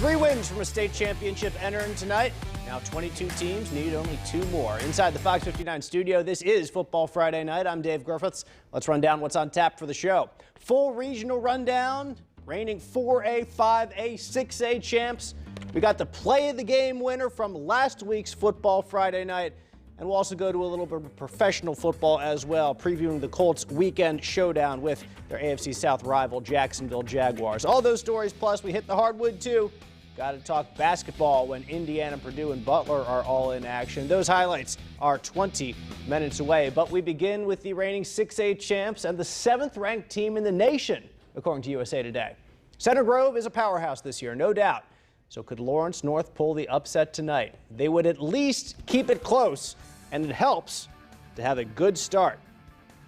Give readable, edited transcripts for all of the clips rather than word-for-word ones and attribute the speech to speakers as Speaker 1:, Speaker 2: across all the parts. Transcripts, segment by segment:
Speaker 1: Three wins from a state championship entering tonight. Now 22 teams need only 2 more. Inside the Fox 59 studio, this is Football Friday Night. I'm Dave Griffiths. Let's run down what's on tap for the show. Full regional rundown, reigning 4A, 5A, 6A champs. We got the play of the game winner from last week's Football Friday Night. And we'll also go to a little bit of professional football as well, previewing the Colts' weekend showdown with their AFC South rival, Jacksonville Jaguars. All those stories, plus we hit the hardwood too. Got to talk basketball when Indiana, Purdue, and Butler are all in action. Those highlights are 20 minutes away. But we begin with the reigning 6A champs and the 7th-ranked team in the nation, according to USA Today. Center Grove is a powerhouse this year, no doubt. So could Lawrence North pull the upset tonight? They would at least keep it close, and it helps to have a good start.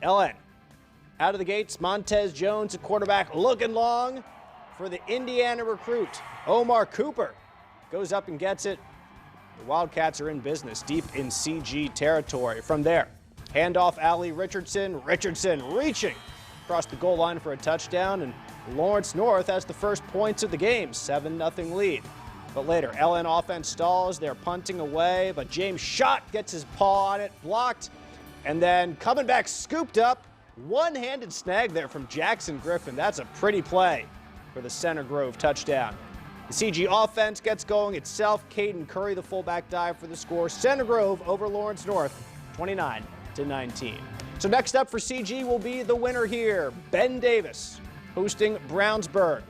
Speaker 1: LN. Out of the gates, Montez Jones, a quarterback, looking long for the Indiana recruit. Omar Cooper goes up and gets it. The Wildcats are in business, deep in CG territory. From there, handoff Ali Richardson. Richardson reaching across the goal line for a touchdown, and Lawrence North has the first points of the game, 7-0 lead. But later, LN offense stalls. They're punting away, but James Schott gets his paw on it, blocked, and then coming back, scooped up. One-handed snag there from Jackson Griffin. That's a pretty play for the Center Grove touchdown. The CG offense gets going itself. Caden Curry, the fullback, dive for the score. Center Grove over Lawrence North, 29-19. So next up for CG will be the winner here, Ben Davis, hosting Brownsburg.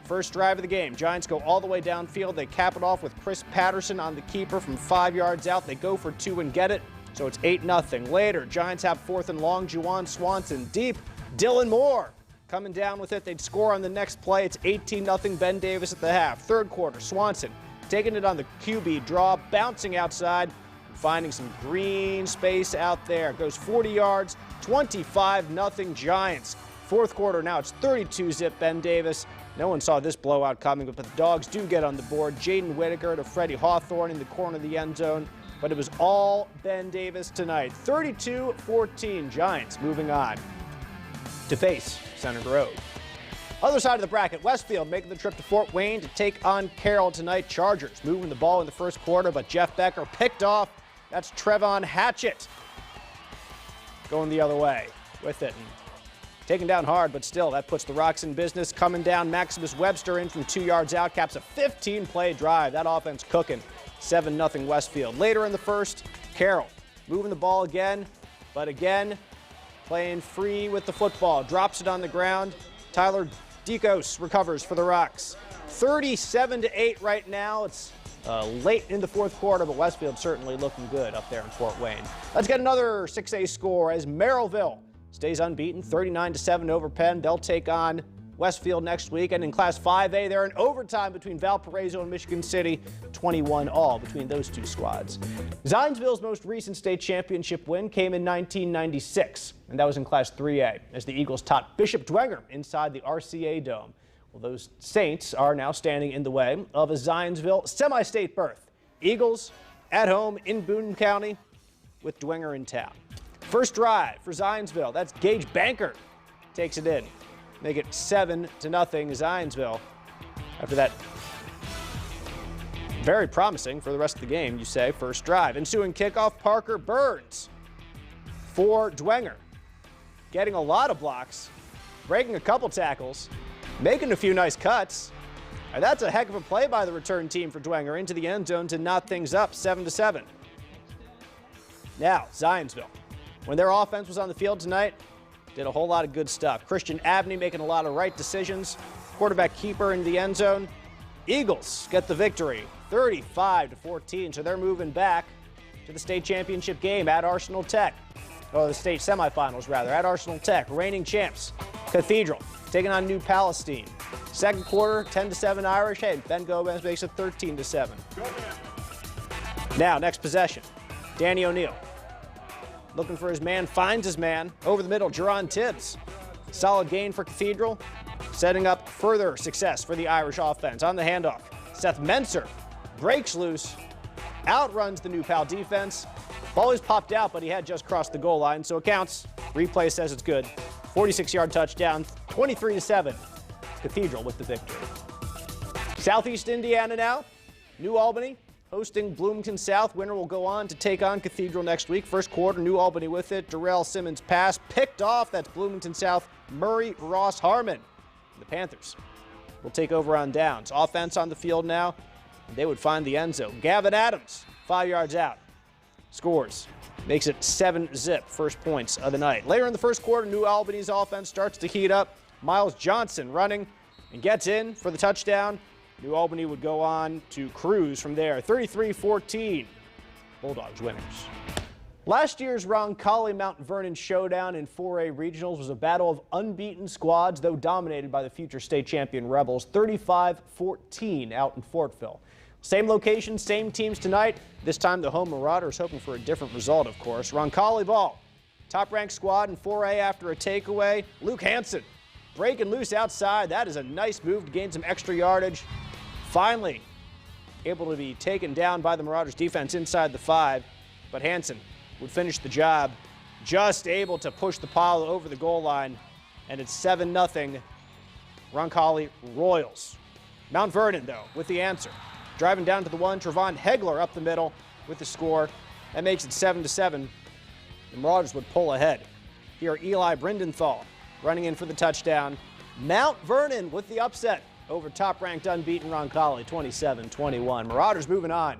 Speaker 1: First drive of the game, Giants go all the way downfield. They cap it off with Chris Patterson on the keeper from 5 yards out. They go for 2 and get it, so it's 8-0. Later, Giants have 4th and long. Juwan Swanson deep. Dylan Moore coming down with it. They'd score on the next play. It's 18-0 Ben Davis at the half. Third quarter, Swanson taking it on the QB draw, bouncing outside, finding some green space out there. Goes 40 yards, 25-0 Giants. Fourth quarter, now it's 32-zip Ben Davis. No one saw this blowout coming, but the Dogs do get on the board. Jaden Whitaker to Freddie Hawthorne in the corner of the end zone. But it was all Ben Davis tonight. 32-14 Giants moving on to face Center Grove. Other side of the bracket, Westfield making the trip to Fort Wayne to take on Carroll tonight. Chargers moving the ball in the first quarter, but Jeff Becker picked off. That's Trevon Hatchett going the other way with it. And taken down hard, but still, that puts the Rocks in business. Coming down, Maximus Webster in from 2 yards out, caps a 15-play drive. That offense cooking, 7-0 Westfield. Later in the first, Carroll moving the ball again, but again, playing free with the football. Drops it on the ground. Tyler Dekos recovers for the Rocks. 37-8 right now. It's late in the fourth quarter, but Westfield certainly looking good up there in Fort Wayne. Let's get another 6A score as Merrillville stays unbeaten, 39-7 over Penn. They'll take on Westfield next week. And in Class 5A, they're in overtime between Valparaiso and Michigan City, 21-all between those two squads. Zionsville's most recent state championship win came in 1996, and that was in Class 3A, as the Eagles topped Bishop Dwenger inside the RCA Dome. Well, those Saints are now standing in the way of a Zionsville semi-state berth. Eagles at home in Boone County with Dwenger in town. First drive for Zionsville. That's Gage Banker takes it in. Make it 7-0 Zionsville. After that, very promising for the rest of the game, you say. First drive. Ensuing kickoff, Parker Burns for Dwenger. Getting a lot of blocks, breaking a couple tackles, making a few nice cuts. And that's a heck of a play by the return team for Dwenger into the end zone to knot things up 7-7. Now, Zionsville, when their offense was on the field tonight, did a whole lot of good stuff. Christian Abney making a lot of right decisions. Quarterback keeper in the end zone. Eagles get the victory, 35-14, so they're moving back to the state championship game at Arsenal Tech. or the state semifinals rather, at Arsenal Tech. Reigning champs, Cathedral, taking on New Palestine. Second quarter, 10-7 Irish. Hey, Ben Gomez makes it 13-7. Now, next possession, Danny O'Neill. Looking for his man, finds his man. Over the middle, Jerron Tibbs. Solid gain for Cathedral, setting up further success for the Irish offense. On the handoff, Seth Menser breaks loose, outruns the New Pal defense. Ball is popped out, but he had just crossed the goal line, so it counts. Replay says it's good. 46-yard touchdown, 23-7. Cathedral with the victory. Southeast Indiana now. New Albany hosting Bloomington South. Winner will go on to take on Cathedral next week. First quarter, New Albany with it. Darrell Simmons pass picked off. That's Bloomington South. Murray Ross Harmon. The Panthers will take over on downs. Offense on the field now. They would find the end zone. Gavin Adams, 5 yards out. Scores. Makes it 7-zip. First points of the night. Later in the first quarter, New Albany's offense starts to heat up. Miles Johnson running and gets in for the touchdown. New Albany would go on to cruise from there. 33-14. Bulldogs winners. Last year's Roncalli Mount Vernon showdown in 4A regionals was a battle of unbeaten squads, though dominated by the future state champion Rebels. 35-14 out in Fortville. Same location, same teams tonight. This time the home Marauders hoping for a different result, of course. Roncalli ball. Top-ranked squad in 4A after a takeaway. Luke Hansen breaking loose outside. That is a nice move to gain some extra yardage. Finally able to be taken down by the Marauders defense inside the 5, but Hansen would finish the job, just able to push the pile over the goal line, and it's 7-0 Roncalli Royals. Mount Vernon, though, with the answer. Driving down to the 1, Trevon Hegler up the middle with the score. That makes it 7-7. The Marauders would pull ahead. Here, Eli Brindenthal running in for the touchdown. Mount Vernon with the upset over top-ranked unbeaten Roncalli, 27-21. Marauders moving on.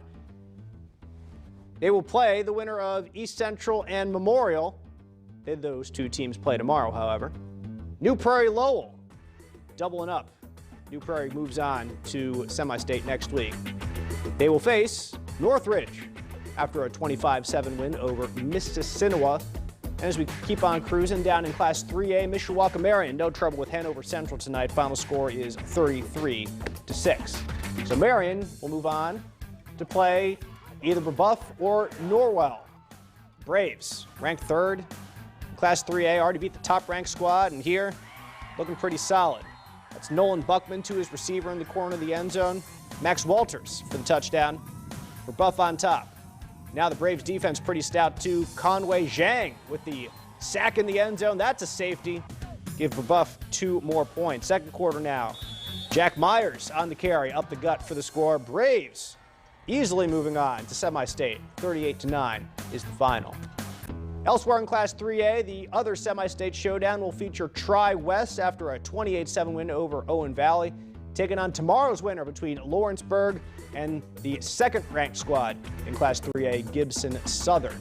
Speaker 1: They will play the winner of East Central and Memorial. Those two teams play tomorrow, however. New Prairie Lowell doubling up. New Prairie moves on to semi-state next week. They will face Northridge after a 25-7 win over Mississinewa. And as we keep on cruising down in Class 3A, Mishawaka Marion, no trouble with Hanover Central tonight. Final score is 33-6. So Marion will move on to play either Brebeuf or Norwell. Braves, ranked 3rd in Class 3A, already beat the top-ranked squad, and here, looking pretty solid. That's Nolan Buckman to his receiver in the corner of the end zone. Max Walters for the touchdown. Brebeuf on top. Now the Braves defense pretty stout too. Conway Zhang with the sack in the end zone. That's a safety. Give Brebeuf 2 more points. Second quarter now. Jack Myers on the carry, up the gut for the score. Braves easily moving on to semi-state. 38-9 is the final. Elsewhere in Class 3A, the other semi-state showdown will feature Tri-West after a 28-7 win over Owen Valley, taking on tomorrow's winner between Lawrenceburg and the second-ranked squad in Class 3A, Gibson Southern.